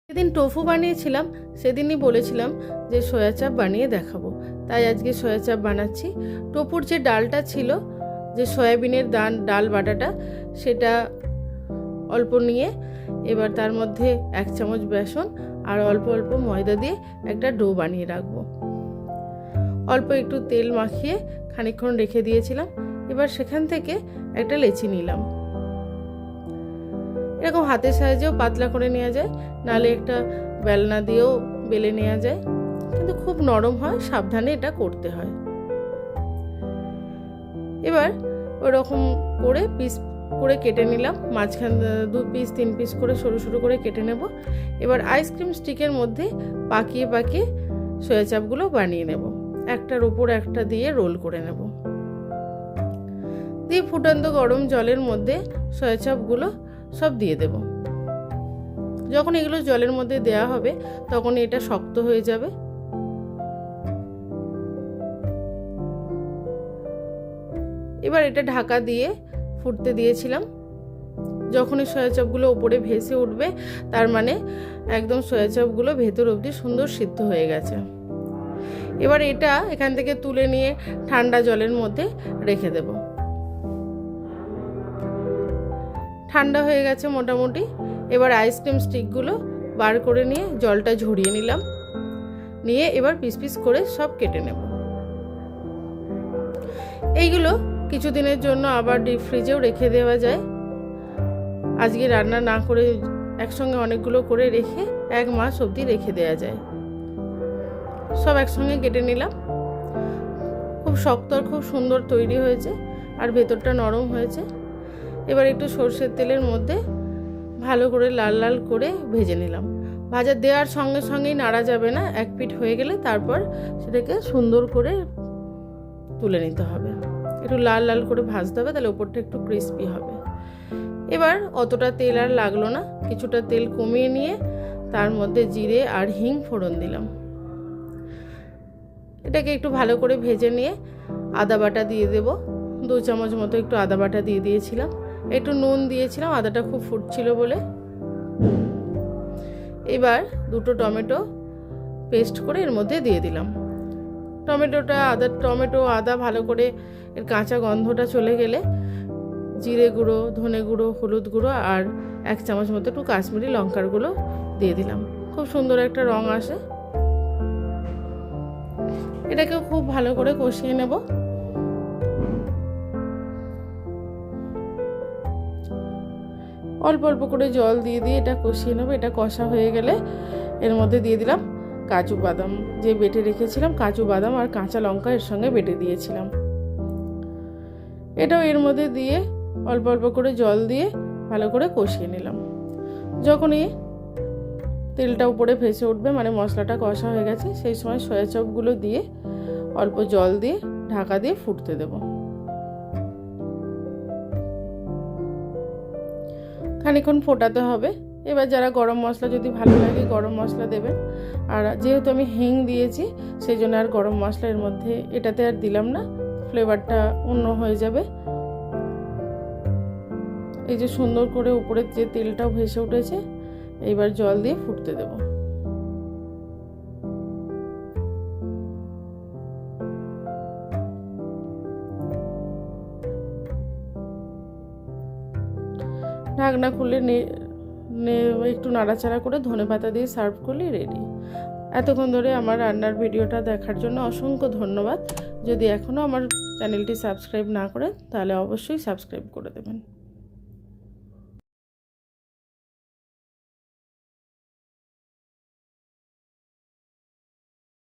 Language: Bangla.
সেদিন টোফু বানিয়েছিলাম, সেদিনই বলেছিলাম যে সয়া চাপ বানিয়ে দেখাবো, তাই আজকে সয়া চাপ বানাচ্ছি। টোফুর যে ডালটা ছিল, যে সয়াবিনের ডাল বাটাটা, সেটা অল্প নিয়ে এবার তার মধ্যে 1 চামচ বেসন আর অল্প অল্প ময়দা দিয়ে একটা ডো বানিয়ে রাখবো। অল্প একটু তেল মাখিয়ে খানিকক্ষণ রেখে দিয়েছিলাম। এবার সেখান থেকে একটা লেচি নিলাম। এরকম হাতের সাহায্যেও পাতলা করে নেওয়া যায়, নাহলে একটা বেলনা দিয়েও বেলে নেওয়া যায়, কিন্তু খুব নরম হয়, সাবধানে এটা করতে হয়। এবার ওরকম করে পিস করে কেটে নিলাম, মাঝখান 2 পিস 3 পিস করে সরু সরু করে কেটে নেব। এবার আইসক্রিম স্টিকের মধ্যে পাকিয়ে পাকিয়ে সয়া চাপগুলো বানিয়ে নেব, একটার উপর একটা দিয়ে রোল করে নেব। দিয়ে ফুটন্ত গরম জলের মধ্যে সয়া চাপগুলো সব দিয়ে দেব। যখন এগুলো জলের মধ্যে দেওয়া হবে তখন এটা শক্ত হয়ে যাবে। এবার এটা ঢাকা দিয়ে ফুটতে দিয়েছিলাম। যখনই সয়া চাপগুলো উপরে ভেসে উঠবে, তার মানে একদম সয়া চাপগুলো ভেতর অবধি সুন্দর সিদ্ধ হয়ে গেছে। এবার এটা এখান থেকে তুলে নিয়ে ঠান্ডা জলের মধ্যে রেখে দেব। ঠান্ডা হয়ে গেছে মোটামুটি। এবার আইসক্রিম স্টিকগুলো বার করে নিয়ে জলটা ঝরিয়ে নিলাম, নিয়ে এবার পিস পিস করে সব কেটে নেব। এইগুলো কিছুদিনের জন্য আবার ডিপ ফ্রিজেও রেখে দেওয়া যায়। আজকে রান্না না করে একসঙ্গে অনেকগুলো করে রেখে 1 মাস অবধি রেখে দেওয়া যায়। সব একসঙ্গে কেটে নিলাম। খুব শক্ত আর খুব সুন্দর তৈরি হয়েছে, আর ভেতরটা নরম হয়েছে। এবার একটু সর্ষের তেলের মধ্যে ভালো করে লাল লাল করে ভেজে নিলাম। ভাজা দেওয়ার সঙ্গে সঙ্গেই নাড়া যাবে না, 1 পিঠ হয়ে গেলে তারপর সেটাকে সুন্দর করে তুলে নিতে হবে। একটু লাল লাল করে ভাজতে হবে, তাহলে ওপরটা একটু ক্রিস্পি হবে। এবার অতটা তেল আর লাগলো না, কিছুটা তেল কমিয়ে নিয়ে তার মধ্যে জিরে আর হিং ফোড়ন দিলাম। এটাকে একটু ভালো করে ভেজে নিয়ে আদা বাটা দিয়ে দেব। 2 চামচ মতো একটু আদা বাটা দিয়ে দিয়েছিলাম। একটু নুন দিয়েছিলাম, আদাটা খুব ফুটছিল বলে। এবার 2টো টমেটো পেস্ট করে এর মধ্যে দিয়ে দিলাম। টমেটো আদা ভালো করে এর কাঁচা গন্ধটা চলে গেলে জিরে গুঁড়ো, ধনে গুঁড়ো, হলুদ গুঁড়ো আর 1 চামচ মতো একটু কাশ্মীরি লঙ্কার গুঁড়ো দিয়ে দিলাম। খুব সুন্দর একটা রং আসে। এটাকেও খুব ভালো করে কষিয়ে নেব। অল্প অল্প করে জল দিয়ে দিয়ে এটা কষিয়ে নেব। এটা কষা হয়ে গেলে এর মধ্যে দিয়ে দিলাম কাজু বাদাম, যে বেটে রেখেছিলাম কাজু বাদাম আর কাঁচা লঙ্কা এর সঙ্গে বেটে দিয়েছিলাম। এটাও এর মধ্যে দিয়ে অল্প অল্প করে জল দিয়ে ভালো করে কষিয়ে নিলাম। যখনই তেলটা উপরে ভেসে উঠবে, মানে মশলাটা কষা হয়ে গেছে, সেই সময় সয়া চাপগুলো দিয়ে অল্প জল দিয়ে ঢাকা দিয়ে ফুটতে দেব। খানিকক্ষণ ফোটাতে হবে। এবার যারা গরম মশলা যদি ভালো লাগে গরম মশলা দেবেন, আর যেহেতু আমি হিং দিয়েছি সেই জন্য আর গরম মশলা এর মধ্যে এটাতে আর দিলাম না, ফ্লেভারটা অন্য হয়ে যাবে। এই যে সুন্দর করে উপরের যে তেলটাও ভেসে উঠেছে, এইবার জল দিয়ে ফুটতে দেব। ঢাকনা খুলে একটু নাড়াচাড়া করে ধনেপাতা দিয়ে সার্ভ করলে রেডি। এতক্ষণ ধরে আমার রান্নার ভিডিওটা দেখার জন্য অসংখ্য ধন্যবাদ। যদি এখনও আমার চ্যানেলটি সাবস্ক্রাইব না করেন তাহলে অবশ্যই সাবস্ক্রাইব করে দেবেন।